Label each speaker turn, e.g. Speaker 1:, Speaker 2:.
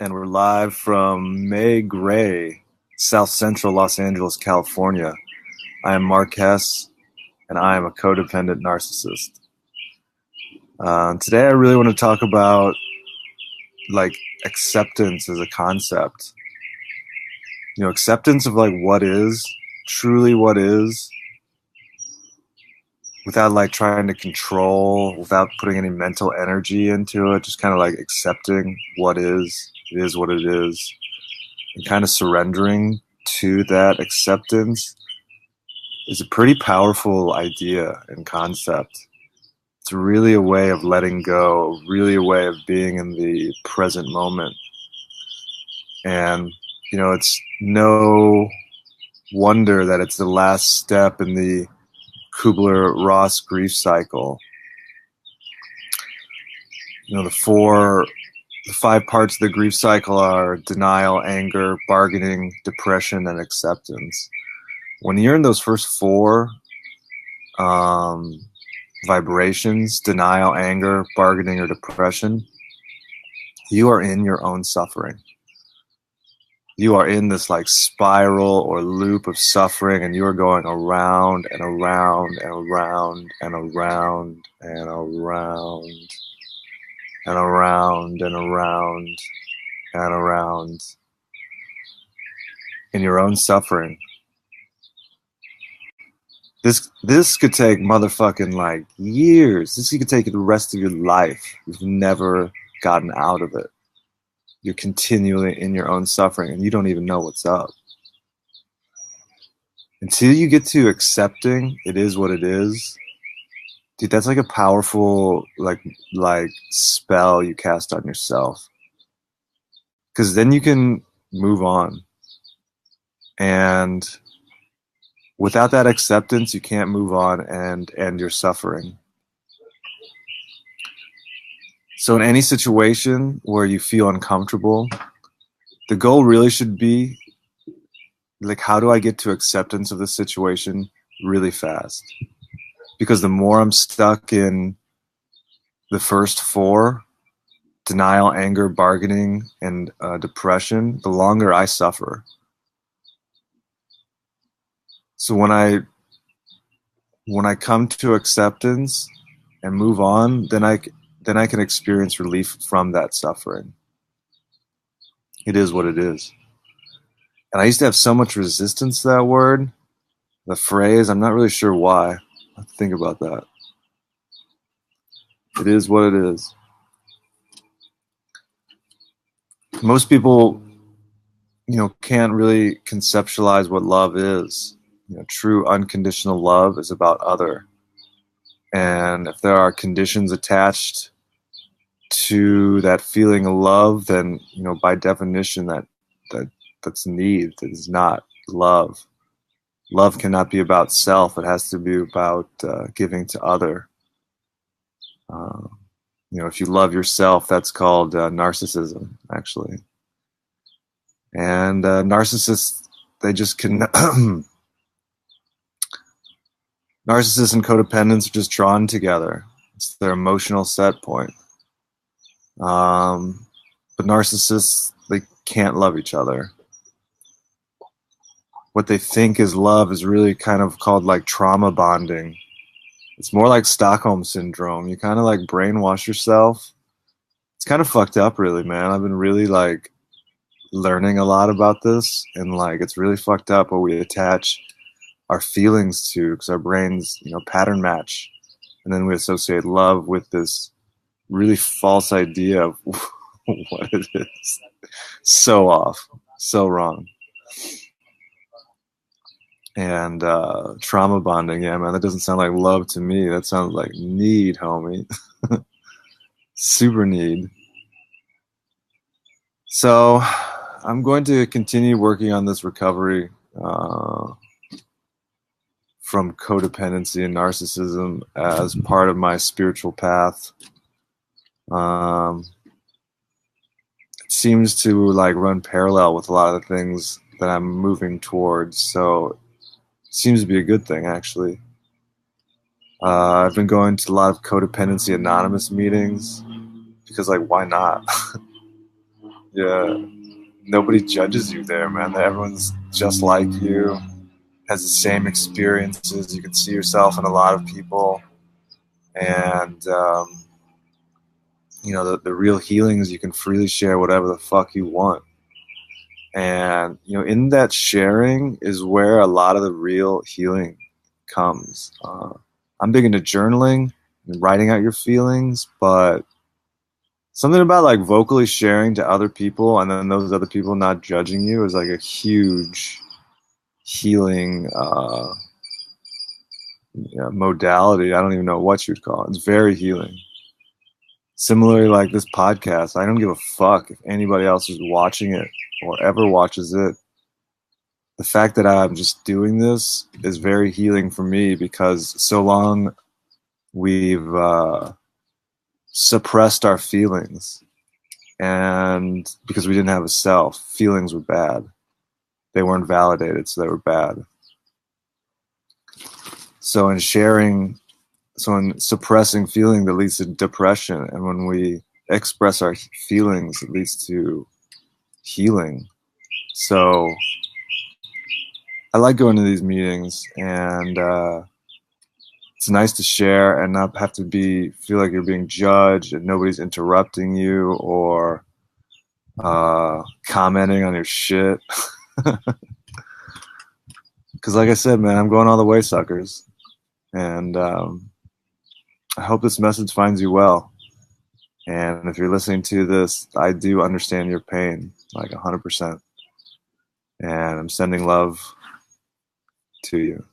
Speaker 1: And we're live from May Gray, South Central Los Angeles, California. I am Mark Hess, and I am a codependent narcissist. Today, I really want to talk about acceptance as a concept. Acceptance of what is, truly what is, without trying to control, without putting any mental energy into it, just kind of accepting what is. It is what it is. And kind of surrendering to that acceptance is a pretty powerful idea and concept. It's really a way of letting go, really a way of being in the present moment. And, it's no wonder that it's the last step in the Kubler-Ross grief cycle. The 5 parts of the grief cycle are denial, anger, bargaining, depression, and acceptance. When you're in those first 4 vibrations, denial, anger, bargaining, or depression, you are in your own suffering. You are in this spiral or loop of suffering, and you are going around and around and around and around and around and around and around and around in your own suffering. This could take motherfucking years. This could take the rest of your life. You've never gotten out of it. You're continually in your own suffering, and you don't even know what's up. Until you get to accepting it is what it is, dude, that's a powerful spell you cast on yourself. Because then you can move on. And without that acceptance, you can't move on and end your suffering. So in any situation where you feel uncomfortable, the goal really should be, how do I get to acceptance of the situation really fast? Because the more I'm stuck in the first 4, denial, anger, bargaining, and depression, the longer I suffer. So when I come to acceptance and move on, then I can experience relief from that suffering. It is what it is. And I used to have so much resistance to that word, the phrase. I'm not really sure why. I have to think about that. It is what it is. Most people, can't really conceptualize what love is. True unconditional love is about other. And if there are conditions attached to that feeling of love, then, by definition, that's need. That is not love. Love cannot be about self. It has to be about giving to other. If you love yourself, that's called narcissism, actually. And narcissists, they just can... Narcissists and codependents are just drawn together. It's their emotional set point. But narcissists, they can't love each other. What they think is love is really kind of called trauma bonding. It's more like Stockholm syndrome. You kind of brainwash yourself. It's kind of fucked up, really, man. I've been really learning a lot about this, and it's really fucked up what we attach our feelings to, because our brains, pattern match, and then we associate love with this really false idea of what it is. So off, so wrong. And trauma bonding, yeah, man, that doesn't sound like love to me. That sounds like need, homie. Super need. So I'm going to continue working on this recovery from codependency and narcissism as part of my spiritual path. It seems to run parallel with a lot of the things that I'm moving towards, so it seems to be a good thing, actually. I've been going to a lot of Codependency Anonymous meetings because, why not? Yeah. Nobody judges you there, man. Everyone's just like you, has the same experiences. You can see yourself in a lot of people. And, the real healing is you can freely share whatever the fuck you want. And, in that sharing is where a lot of the real healing comes. I'm big into journaling and writing out your feelings, but something about like vocally sharing to other people and then those other people not judging you is like a huge healing modality. I don't even know what you'd call it. It's very healing. Similarly, like this podcast, I don't give a fuck if anybody else is watching it or ever watches it. The fact that I'm just doing this is very healing for me because so long we've suppressed our feelings, and because we didn't have a self, feelings were bad. They weren't validated, so they were bad. So in suppressing feeling, that leads to depression, and when we express our feelings, it leads to healing. So I like going to these meetings, and it's nice to share and not have to feel like you're being judged and nobody's interrupting you or commenting on your shit. Because like I said, man, I'm going all the way, suckers. And I hope this message finds you well. And if you're listening to this, I do understand your pain, like 100%. And I'm sending love to you.